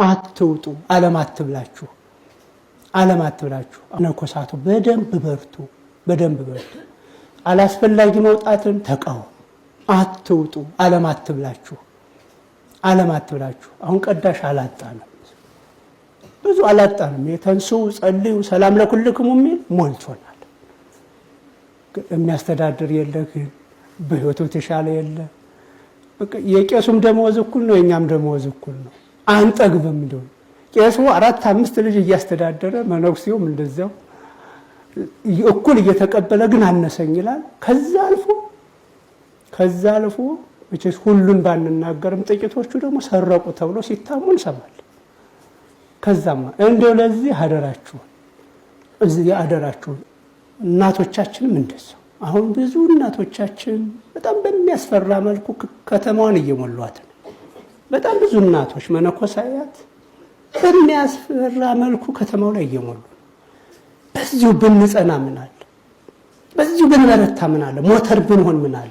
አትውጡ፣ ዓለም አትብላችሁ፣ ዓለም አትብላችሁ። መነኮሳቱ በደንብ በርቱ፣ በደንብ በርቱ። አላስፈላጊ መውጣትን ተቃወሙ። አትውጡ፣ ዓለም አትብላችሁ፣ ዓለም አትብላችሁ። አሁን ቀዳሽ አላጣንም፣ ብዙ አላጣንም። የተንሱ ጸልዩ ሰላም ለኩልክሙ የሚል ሞልቶናል። የሚያስተዳድር የለ፣ ግን በህይወቱ የተሻለ የለ። የቄሱም ደመወዝ እኩል ነው፣ የኛም ደመወዝ እኩል ነው። አንጠግብም። እንደው ቄሱ 4-5 ልጅ እያስተዳደረ መነኩሴውም እንደዛው እኩል እየተቀበለ ግን አነሰኝ ይላል። ከዛ አልፎ እቺስ ሁሉን ባንናገርም ጥቂቶቹ ደግሞ ሰረቁ ተብሎ ሲታሙ እንሰማለን። ከዛማ እንደው ለዚህ አደራችሁ እናቶቻችንም እንደዛው። አሁን ብዙ እናቶቻችን በጣም በሚያስፈራ መልኩ ከተማዋን እየሞሏት ነው። በጣም ብዙ እናቶች መነኮሳያት በሚያስፈራ መልኩ ከተማው ላይ እየሞሉ ነው። በዚሁ ብንጸና ምን አለ? በዚሁ ብንበረታ ምን አለ? ሞተር ብንሆን ምን አለ?